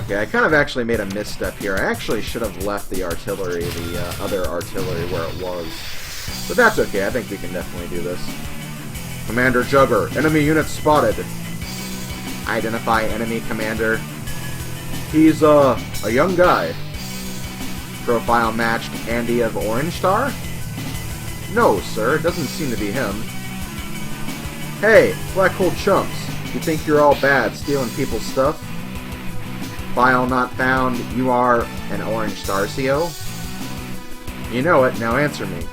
Okay, I kind of actually made a misstep here. I actually should have left the artillery, the other artillery, where it was. But that's okay, I think we can definitely do this. Commander Jugger, enemy units spotted. Identify enemy commander. He's, a young guy. Profile matched Andy of Orange Star? No, sir, it doesn't seem to be him. Hey, black hole chumps. You think you're all bad, stealing people's stuff? File not found. You are an Orange Star CO? You know it, now answer me.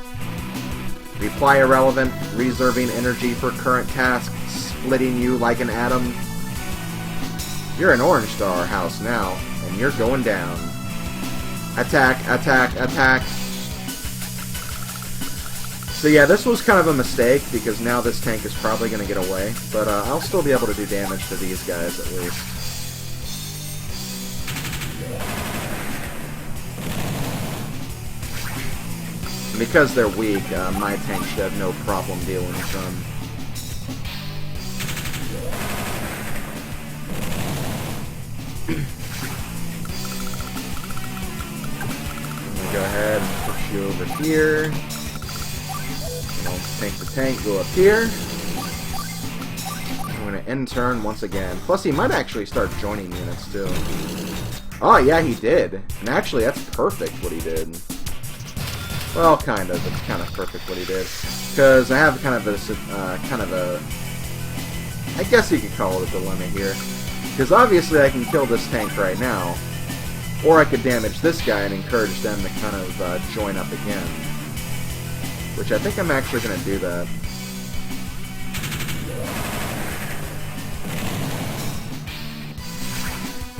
Reply irrelevant, reserving energy for current task, splitting you like an atom. You're an Orange Star house now, and you're going down. Attack, attack, attack. So yeah, this was kind of a mistake, because now this tank is probably going to get away. But I'll still be able to do damage to these guys, at least. And because they're weak, my tank should have no problem dealing with them. I'm going to go ahead and push you over here. Tank the tank, go up here. I'm going to end turn once again. Plus, he might actually start joining units, too. Oh, yeah, he did. And actually, that's perfect what he did. Well, kind of. It's kind of perfect what he did. Because I have kind of this, I guess you could call it a dilemma here. Because obviously I can kill this tank right now. Or I could damage this guy and encourage them to kind of join up again. Which I think I'm actually going to do that.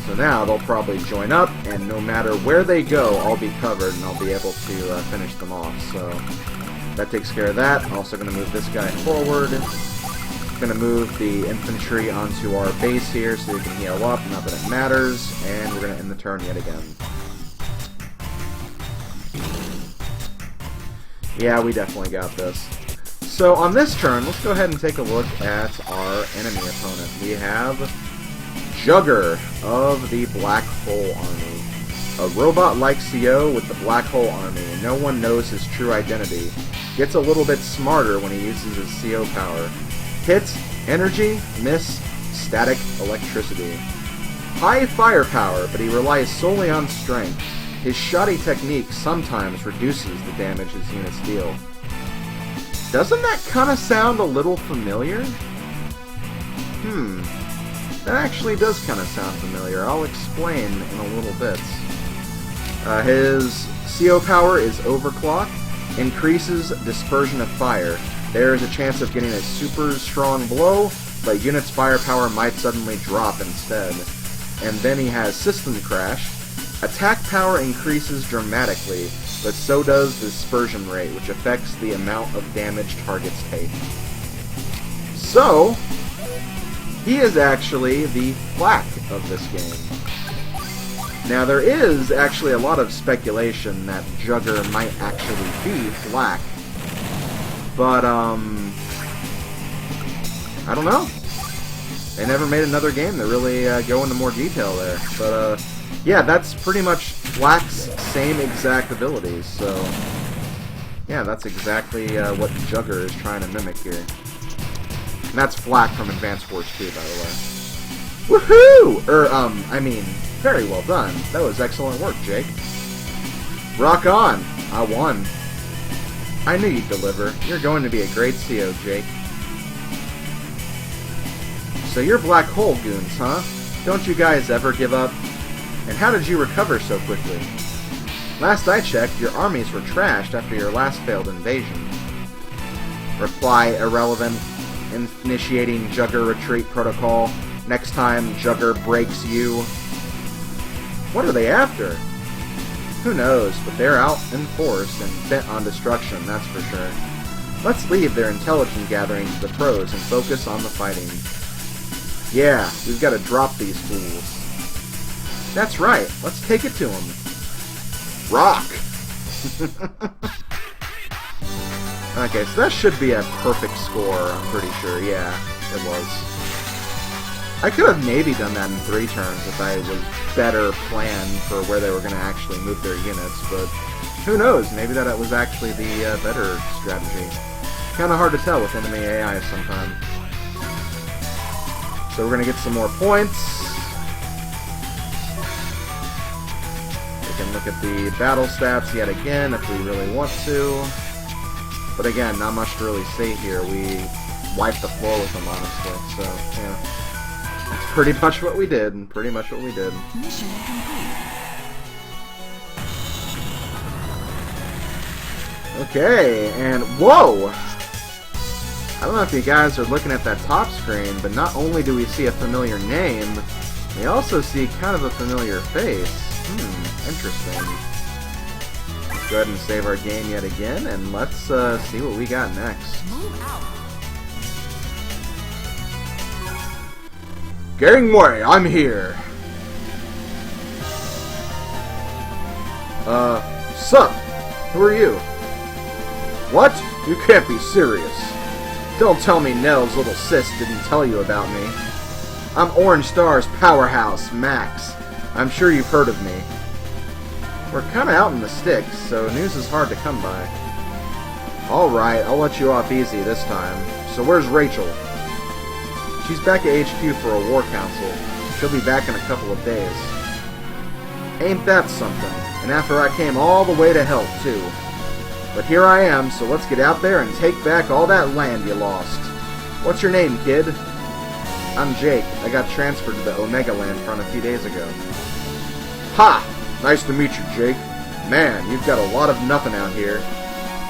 So now they'll probably join up, and no matter where they go, I'll be covered, and I'll be able to finish them off. So that takes care of that. Also going to move this guy forward. Going to move the infantry onto our base here so we can heal up, not that it matters, and we're going to end the turn yet again. Yeah, we definitely got this. So on this turn, let's go ahead and take a look at our enemy opponent. We have Jugger of the Black Hole Army. A robot-like CO with the Black Hole Army, and no one knows his true identity. Gets a little bit smarter when he uses his CO power. Hits, energy, miss, static electricity. High firepower, but he relies solely on strength. His shoddy technique sometimes reduces the damage his units deal. Doesn't that kind of sound a little familiar? That actually does kind of sound familiar. I'll explain in a little bit. His CO power is Overclock, increases dispersion of fire. There is a chance of getting a super strong blow, but units' firepower might suddenly drop instead. And then he has System Crash. Attack power increases dramatically, but so does the dispersion rate, which affects the amount of damage targets take. So, he is actually the Flak of this game. Now, there is actually a lot of speculation that Jugger might actually be Flak, but, I don't know. They never made another game that really go into more detail there, but, yeah, that's pretty much Flak's same exact abilities, so yeah, that's exactly what Jugger is trying to mimic here. And that's Flak from Advance Wars 2, by the way. Woohoo! I mean, very well done. That was excellent work, Jake. Rock on! I won. I knew you'd deliver. You're going to be a great CO, Jake. So you're Black Hole goons, huh? Don't you guys ever give up? And how did you recover so quickly? Last I checked, your armies were trashed after your last failed invasion. Reply irrelevant. Initiating Jugger retreat protocol. Next time Jugger breaks you. What are they after? Who knows, but they're out in force and bent on destruction, that's for sure. Let's leave their intelligence gathering to the pros and focus on the fighting. Yeah, we've got to drop these fools. That's right, let's take it to them. Rock! Okay, so that should be a perfect score, I'm pretty sure. Yeah, it was. I could have maybe done that in 3 turns if I was better planned for where they were going to actually move their units, but who knows? Maybe that was actually the better strategy. Kind of hard to tell with enemy AI sometimes. So we're going to get some more points. We can look at the battle stats yet again if we really want to. But again, not much to really say here. We wiped the floor with them, honestly. So, yeah. That's pretty much what we did. Mission complete. Okay, and whoa! I don't know if you guys are looking at that top screen, but not only do we see a familiar name, we also see kind of a familiar face. Interesting. Let's go ahead and save our game yet again, and let's see what we got next. Move out. Gangway, I'm here! Sup? Who are you? What? You can't be serious. Don't tell me Nell's little sis didn't tell you about me. I'm Orange Star's powerhouse, Max. I'm sure you've heard of me. We're kinda out in the sticks, so news is hard to come by. Alright, I'll let you off easy this time. So where's Rachel? She's back at HQ for a war council. She'll be back in a couple of days. Ain't that something? And after I came all the way to help, too. But here I am, so let's get out there and take back all that land you lost. What's your name, kid? I'm Jake. I got transferred to the Omega Land front a few days ago. Ha! Nice to meet you, Jake. Man, you've got a lot of nothing out here.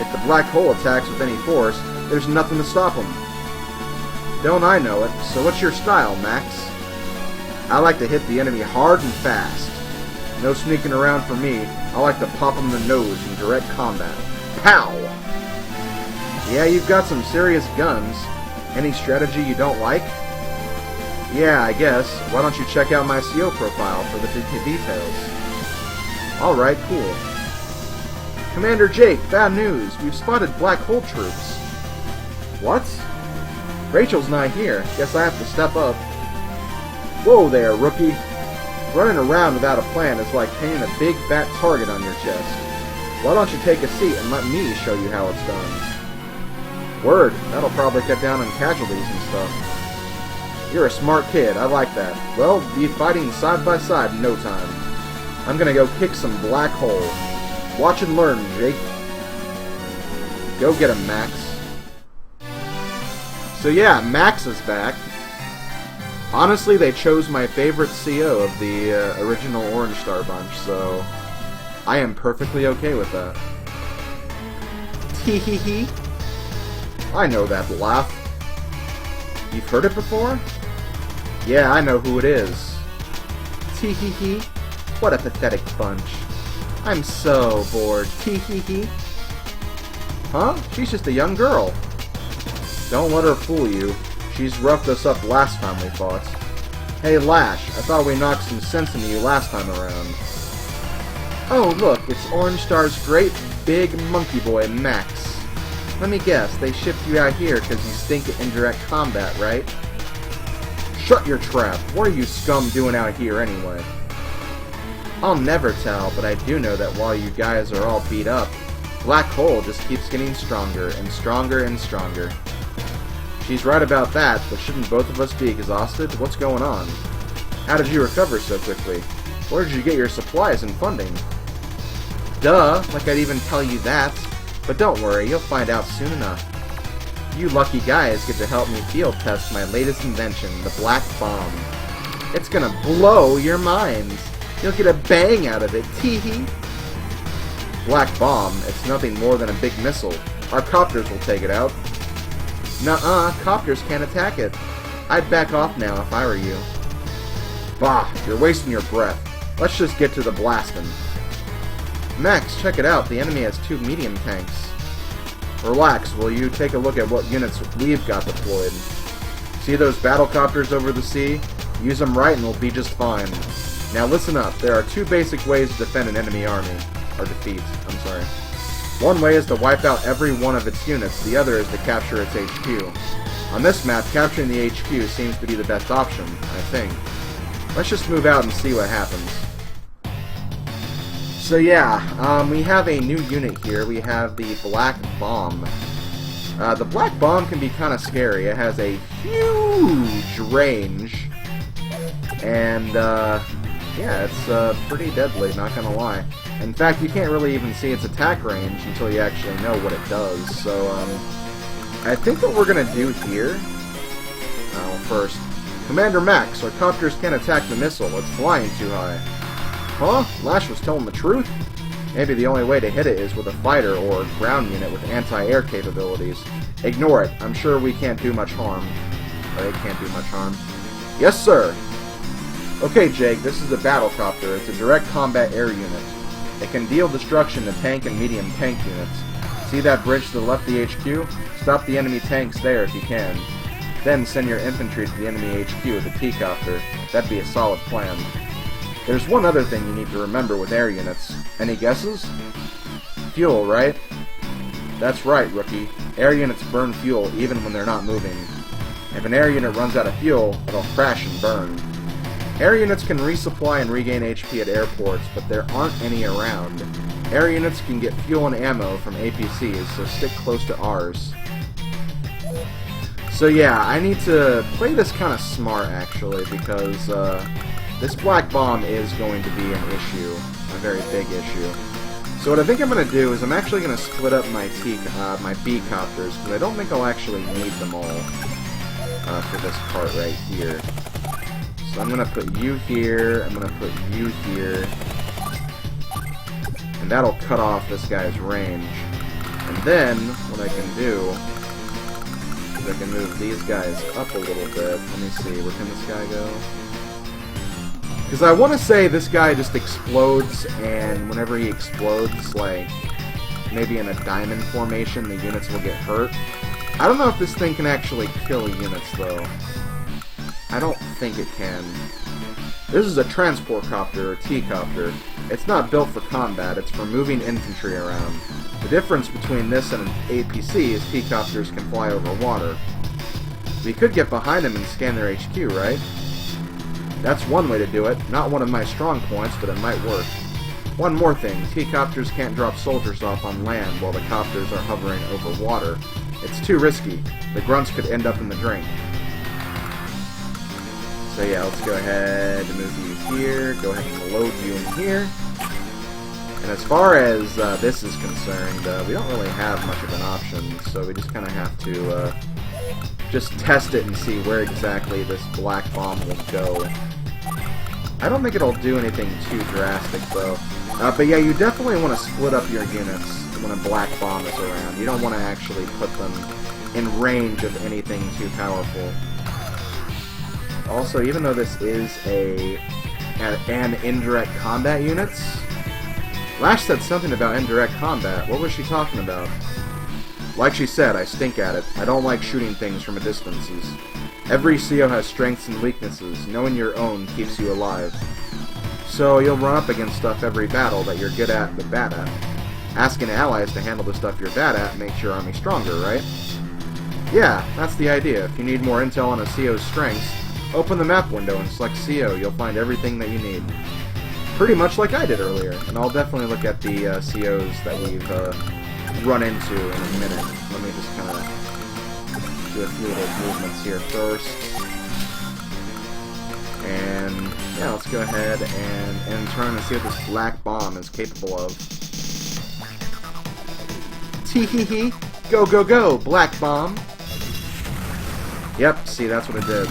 If the black hole attacks with any force, there's nothing to stop them. Don't I know it, so what's your style, Max? I like to hit the enemy hard and fast. No sneaking around for me. I like to pop them in the nose in direct combat. Pow! Yeah, you've got some serious guns. Any strategy you don't like? Yeah, I guess. Why don't you check out my CO profile for the details? Alright, cool. Commander Jake, bad news. We've spotted black hole troops. What? Rachel's not here. Guess I have to step up. Whoa there, rookie. Running around without a plan is like painting a big fat target on your chest. Why don't you take a seat and let me show you how it's done? Word, that'll probably cut down on casualties and stuff. You're a smart kid, I like that. Well, be fighting side by side in no time. I'm gonna go kick some black hole. Watch and learn, Jake. Go get him, Max. So yeah, Max is back. Honestly, they chose my favorite CO of the original Orange Star bunch, so I am perfectly okay with that. Tee hee hee. I know that laugh. You've heard it before? Yeah, I know who it is. Tee hee hee. What a pathetic bunch. I'm so bored. Tee hee hee. Huh? She's just a young girl. Don't let her fool you. She's roughed us up last time we fought. Hey, Lash, I thought we knocked some sense into you last time around. Oh, look, it's Orange Star's great big monkey boy, Max. Let me guess, they shipped you out here because you stink at indirect combat, right? Shut your trap. What are you scum doing out here anyway? I'll never tell, but I do know that while you guys are all beat up, Black Hole just keeps getting stronger and stronger and stronger. She's right about that, but shouldn't both of us be exhausted? What's going on? How did you recover so quickly? Where did you get your supplies and funding? Duh, like I'd even tell you that. But don't worry, you'll find out soon enough. You lucky guys get to help me field test my latest invention, the Black Bomb. It's gonna blow your minds. You'll get a bang out of it, tee-hee. Black Bomb, it's nothing more than a big missile. Our copters will take it out. Nuh-uh, copters can't attack it. I'd back off now if I were you. Bah, you're wasting your breath. Let's just get to the blasting. Max, check it out. The enemy has 2 medium tanks. Relax, will you? Take a look at what units we've got deployed. See those battlecopters over the sea? Use them right and we'll be just fine. Now listen up. There are 2 basic ways to defend an enemy army. Or defeat, I'm sorry. One way is to wipe out every one of its units. The other is to capture its HQ. On this map, capturing the HQ seems to be the best option, I think. Let's just move out and see what happens. So yeah, we have a new unit here. We have the Black Bomb. The Black Bomb can be kind of scary. It has a huge range. And, yeah, it's pretty deadly, not gonna lie. In fact, you can't really even see its attack range until you actually know what it does. So, I think what we're gonna do here... Well, first, Commander Max, our copters can't attack the missile. It's flying too high. Huh? Lash was telling the truth? Maybe the only way to hit it is with a fighter or ground unit with anti-air capabilities. Ignore it. I'm sure we can't do much harm. Or it can't do much harm. Yes, sir! Okay, Jake, this is a battlecopter. It's a direct combat air unit. It can deal destruction to tank and medium tank units. See that bridge to the left of the HQ? Stop the enemy tanks there if you can. Then send your infantry to the enemy HQ with a T-copter. That'd be a solid plan. There's one other thing you need to remember with air units. Any guesses? Fuel, right? That's right, rookie. Air units burn fuel even when they're not moving. If an air unit runs out of fuel, it'll crash and burn. Air units can resupply and regain HP at airports, but there aren't any around. Air units can get fuel and ammo from APCs, so stick close to ours. So yeah, I need to play this kind of smart, actually, because this Black Bomb is going to be an issue, a very big issue. So what I think I'm going to do is I'm actually going to split up my B-copters, because I don't think I'll actually need them all for this part right here. So I'm going to put you here, I'm going to put you here, and that'll cut off this guy's range. And then, what I can do is I can move these guys up a little bit. Let me see, where can this guy go? Because I want to say this guy just explodes, and whenever he explodes, like, maybe in a diamond formation, the units will get hurt. I don't know if this thing can actually kill units, though. I don't think it can. This is a transport copter, or T-copter. It's not built for combat, it's for moving infantry around. The difference between this and an APC is T-copters can fly over water. We could get behind them and scan their HQ, right? That's one way to do it. Not one of my strong points, but it might work. One more thing, T-copters can't drop soldiers off on land while the copters are hovering over water. It's too risky. The grunts could end up in the drink. So yeah, let's go ahead and move you here, go ahead and load you in here. And as far as this is concerned, we don't really have much of an option, so we just kind of have to just test it and see where exactly this Black Bomb will go. I don't think it'll do anything too drastic, though. But yeah, you definitely want to split up your units when a Black Bomb is around. You don't want to actually put them in range of anything too powerful. Also, even though this is an indirect combat units, Lash said something about indirect combat. What was she talking about? Like she said, I stink at it. I don't like shooting things from a distance. Every CO has strengths and weaknesses. Knowing your own keeps you alive. So you'll run up against stuff every battle that you're good at but bad at. Asking allies to handle the stuff you're bad at makes your army stronger, right? Yeah, that's the idea. If you need more intel on a CO's strengths, open the map window and select CO. You'll find everything that you need. Pretty much like I did earlier. And I'll definitely look at the COs that we've run into in a minute. Let me just kind of do a few little movements here first. And yeah, let's go ahead and turn and see what this Black Bomb is capable of. Tee-hee-hee! Go, go, go! Black Bomb! Yep, see, that's what it did.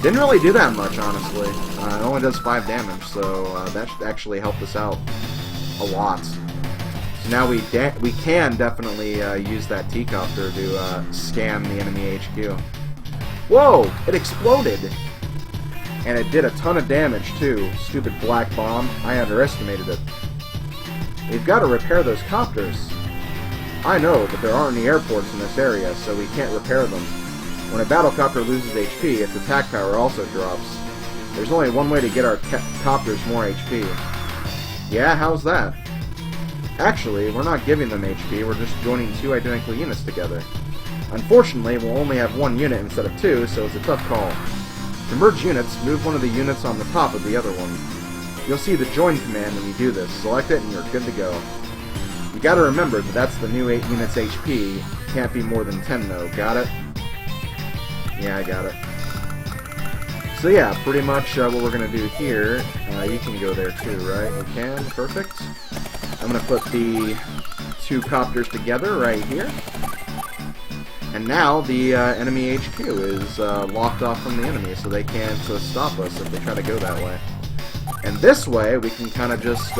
Didn't really do that much, honestly. It only does 5 damage, so that should actually help us out a lot. So now we can definitely use that T-copter to scam the enemy HQ. Whoa! It exploded! And it did a ton of damage, too. Stupid Black Bomb. I underestimated it. We've got to repair those copters. I know, but there aren't any airports in this area, so we can't repair them. When a battlecopter loses HP, its attack power also drops. There's only one way to get our copters more HP. Yeah, how's that? Actually, we're not giving them HP, we're just joining 2 identical units together. Unfortunately, we'll only have one unit instead of two, so it's a tough call. To merge units, move one of the units on the top of the other one. You'll see the join command when you do this. Select it and you're good to go. You gotta remember that that's the new 8 units HP. Can't be more than 10 though. Got it? Yeah, I got it. So yeah, pretty much what we're gonna do here. You can go there too, right? You can. Perfect. I'm gonna put the 2 copters together right here. And now the enemy HQ is locked off from the enemy, so they can't stop us if they try to go that way. And this way, we can kind of just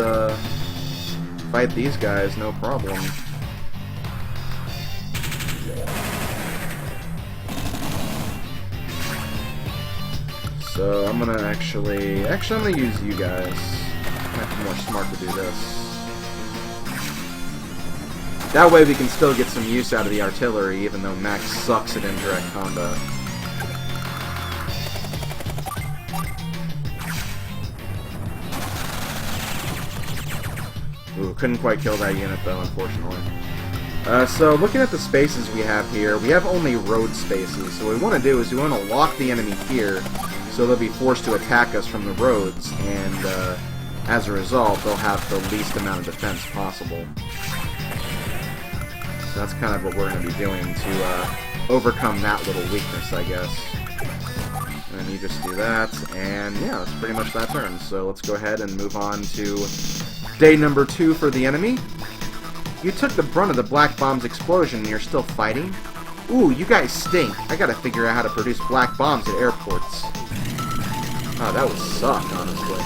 fight these guys, no problem. So I'm gonna actually I'm gonna use you guys. Might be more smart to do this. That way we can still get some use out of the artillery, even though Max sucks at indirect combat. Ooh, couldn't quite kill that unit though, unfortunately. So looking at the spaces we have here, we have only road spaces. So what we want to do is we want to lock the enemy here, so they'll be forced to attack us from the roads, and as a result, they'll have the least amount of defense possible. So that's kind of what we're going to be doing to overcome that little weakness, I guess. And then you just do that, and yeah, that's pretty much that turn. So let's go ahead and move on to day number 2 for the enemy. You took the brunt of the Black Bomb's explosion and you're still fighting? Ooh, you guys stink. I gotta figure out how to produce black bombs at airports. Oh, that would suck, honestly.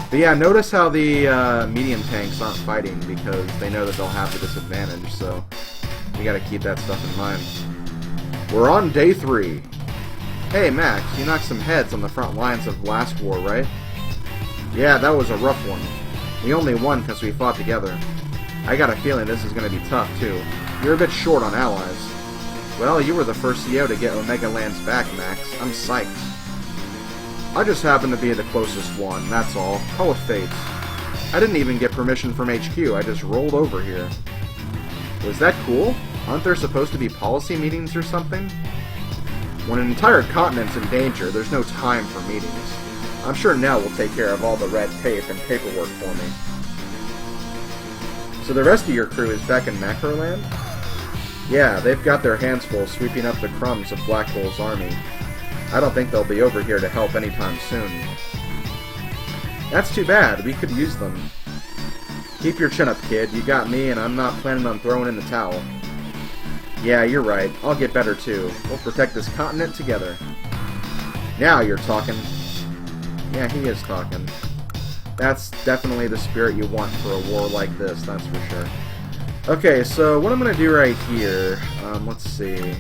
But yeah, notice how the medium tanks aren't fighting because they know that they'll have the disadvantage, so you gotta keep that stuff in mind. We're on day 3. Hey, Max, you knocked some heads on the front lines of last war, right? Yeah, that was a rough one. We only won because we fought together. I got a feeling this is going to be tough, too. You're a bit short on allies. Well, you were the first CO to get Omega Lands back, Max. I'm psyched. I just happened to be the closest one, that's all. Call it fate. I didn't even get permission from HQ, I just rolled over here. Was that cool? Aren't there supposed to be policy meetings or something? When an entire continent's in danger, there's no time for meetings. I'm sure Nell will take care of all the red tape and paperwork for me. So the rest of your crew is back in Macroland? Yeah, they've got their hands full sweeping up the crumbs of Black Hole's army. I don't think they'll be over here to help anytime soon. That's too bad, we could use them. Keep your chin up, kid. You got me, and I'm not planning on throwing in the towel. Yeah, you're right. I'll get better too. We'll protect this continent together. Now you're talking. Yeah, he is talking. That's definitely the spirit you want for a war like this, that's for sure. Okay, so what I'm going to do right here, let's see.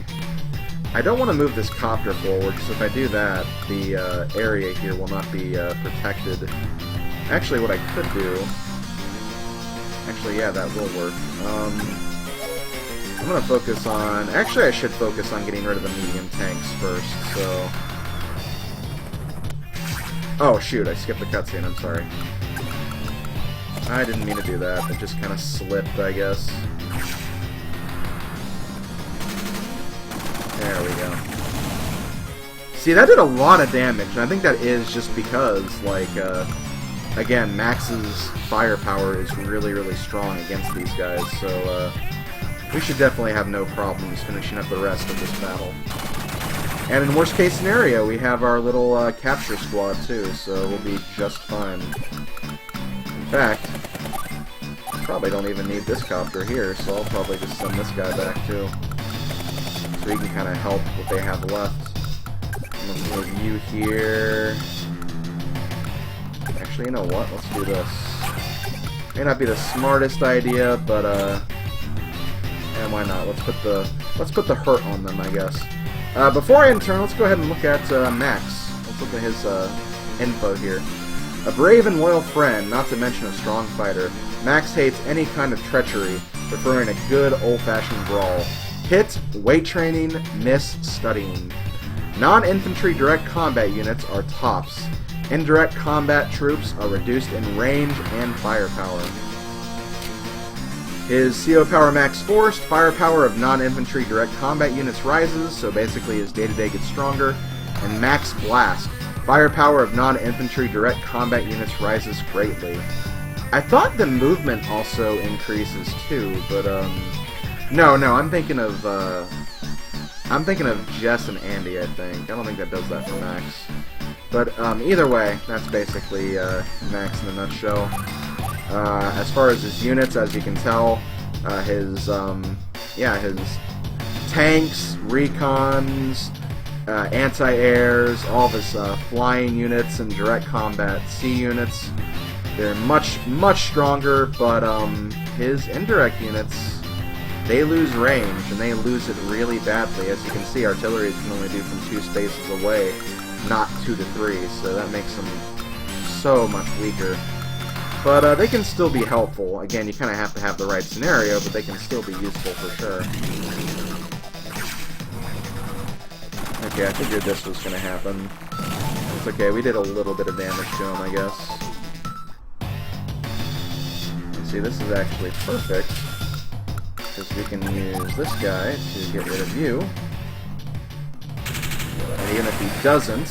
I don't want to move this copter forward, because if I do that, the area here will not be protected. Actually, what I could do... Actually, yeah, that will work. I'm going to focus on... Actually, I should focus on getting rid of the medium tanks first, so... Oh, shoot, I skipped the cutscene, I'm sorry. I didn't mean to do that, it just kind of slipped, I guess. There we go. See, that did a lot of damage, and I think that is just because, like, again, Max's firepower is really, really strong against these guys, so, we should definitely have no problems finishing up the rest of this battle. And in worst case scenario, we have our little capture squad too, so we'll be just fine. In fact, probably don't even need this copter here, so I'll probably just send this guy back too. So he can kind of help what they have left. Let's move you here. Actually, you know what? Let's do this. May not be the smartest idea, but and why not? Let's put the hurt on them, I guess. Before I end turn, let's go ahead and look at Max. Let's look at his info here. A brave and loyal friend, not to mention a strong fighter. Max hates any kind of treachery, preferring a good old-fashioned brawl. Hit, weight training, miss, studying. Non-infantry direct combat units are tops. Indirect combat troops are reduced in range and firepower. His CO power max forced, firepower of non-infantry direct combat units rises, so basically his day-to-day gets stronger, and max blast. Firepower of non-infantry direct combat units rises greatly. I thought the movement also increases too, but no, I'm thinking of Jess and Andy, I think. I don't think that does that for Max. But either way, that's basically Max in a nutshell. As far as his units, as you can tell, his tanks, recons, anti-airs, all of his flying units and direct combat sea units, they're much stronger, but his indirect units, they lose range, and they lose it really badly. As you can see, artillery can only do from 2 spaces away, not 2 to 3, so that makes them so much weaker. But they can still be helpful. Again, you kind of have to have the right scenario, but they can still be useful for sure. Okay, I figured this was going to happen. It's okay, we did a little bit of damage to him, I guess. See, this is actually perfect, because we can use this guy to get rid of you. And even if he doesn't,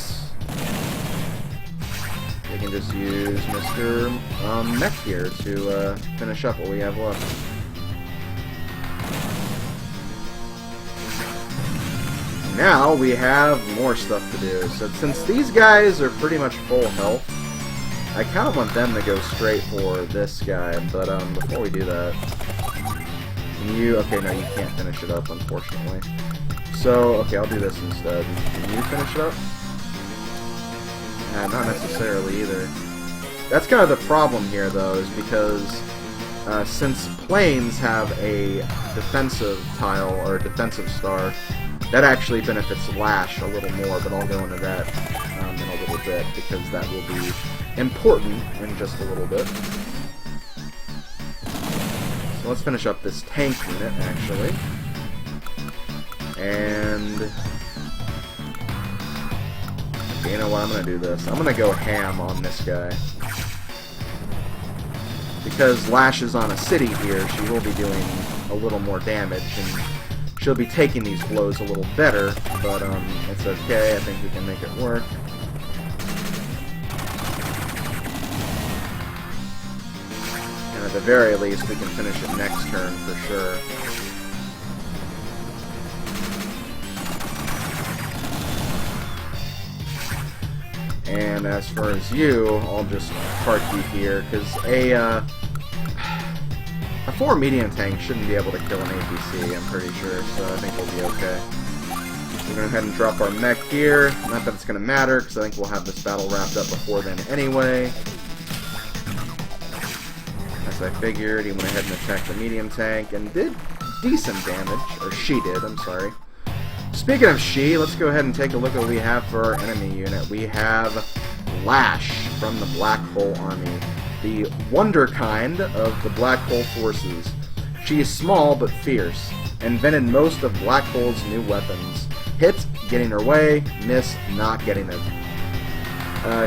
we can just use Mr. Mech here to finish up what we have left. Now we have more stuff to do. So since these guys are pretty much full health, I kind of want them to go straight for this guy, but before we do that, can you... Okay, no, you can't finish it up, unfortunately. So, okay, I'll do this instead. Can you finish it up? Not necessarily either. That's kind of the problem here, though, is because since planes have a defensive tile, or a defensive star, that actually benefits Lash a little more, but I'll go into that in a little bit, because that will be important in just a little bit. So let's finish up this tank unit, actually. And... okay, you know what, I'm going to do this. I'm going to go ham on this guy. Because Lash is on a city here, she will be doing a little more damage, and she'll be taking these blows a little better, but it's okay, I think we can make it work. And at the very least, we can finish it next turn for sure. And as far as you, I'll just park you here, because a 4 medium tank shouldn't be able to kill an APC, I'm pretty sure, so I think we'll be okay. We're going to go ahead and drop our mech here. Not that it's going to matter, because I think we'll have this battle wrapped up before then anyway. As I figured, he went ahead and attacked the medium tank, and did decent damage. Or she did, I'm sorry. Speaking of she, let's go ahead and take a look at what we have for our enemy unit. We have Lash from the Black Hole Army, the wonder kind of the Black Hole forces. She is small but fierce, invented most of Black Hole's new weapons. Hit, getting her way, miss, not getting it.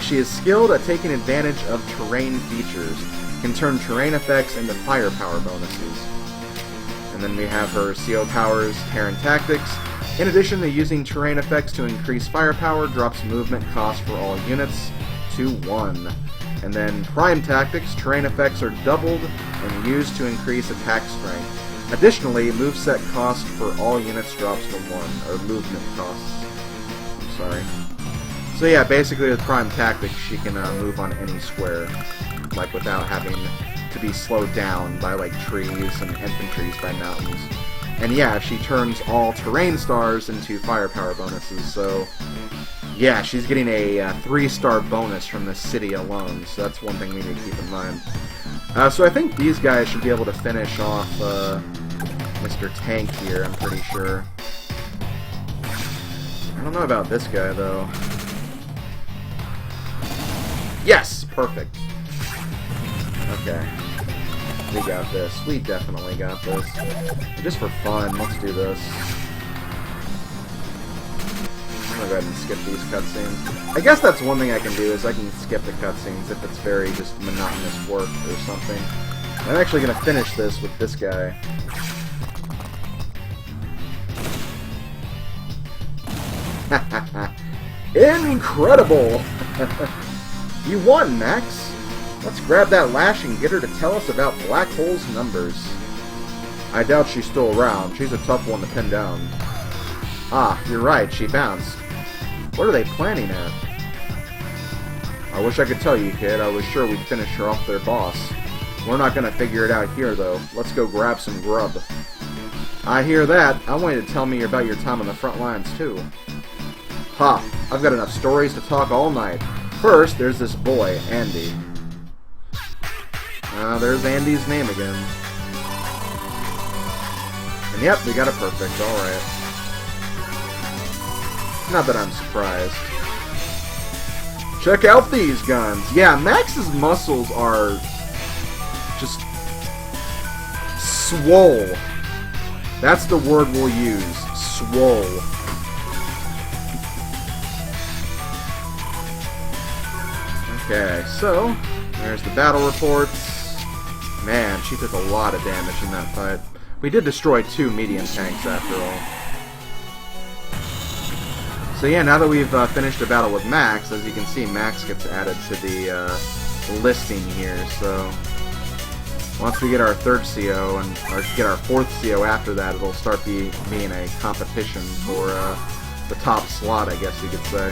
She is skilled at taking advantage of terrain features, can turn terrain effects into firepower bonuses. And then we have her CO powers, Terran Tactics. In addition to using terrain effects to increase firepower, drops movement cost for all units to 1. And then Prime Tactics, terrain effects are doubled and used to increase attack strength. Additionally, moveset cost for all units drops to 1, or movement costs. I'm sorry. So yeah, basically with Prime Tactics, she can move on any square, like without having to be slowed down by like trees and infantries by mountains. And yeah, she turns all terrain stars into firepower bonuses, so yeah, she's getting a 3-star bonus from the city alone, so that's one thing we need to keep in mind. So I think these guys should be able to finish off Mr. Tank here, I'm pretty sure. I don't know about this guy, though. Yes! Perfect. Okay. We got this. We definitely got this. Just for fun, let's do this. I'm gonna go ahead and skip these cutscenes. I guess that's one thing I can do, is I can skip the cutscenes if it's very just monotonous work or something. I'm actually going to finish this with this guy. Incredible! You won, Max! Let's grab that lash and get her to tell us about Black Hole's numbers. I doubt she's still around. She's a tough one to pin down. Ah, you're right, she bounced. What are they planning at? I wish I could tell you, kid. I was sure we'd finish her off their boss. We're not gonna figure it out here, though. Let's go grab some grub. I hear that. I want you to tell me about your time on the front lines, too. Ha! I've got enough stories to talk all night. First, there's this boy, Andy. There's Andy's name again. And yep, we got it perfect. Alright. Not that I'm surprised. Check out these guns. Yeah, Max's muscles are just swole. That's the word we'll use. Swole. Okay, so there's the battle reports. Man, she took a lot of damage in that fight. We did destroy 2 medium tanks after all. So yeah, now that we've finished a battle with Max, as you can see, Max gets added to the listing here. So once we get our 3rd CO and get our 4th CO after that, it'll start being a competition for the top slot, I guess you could say.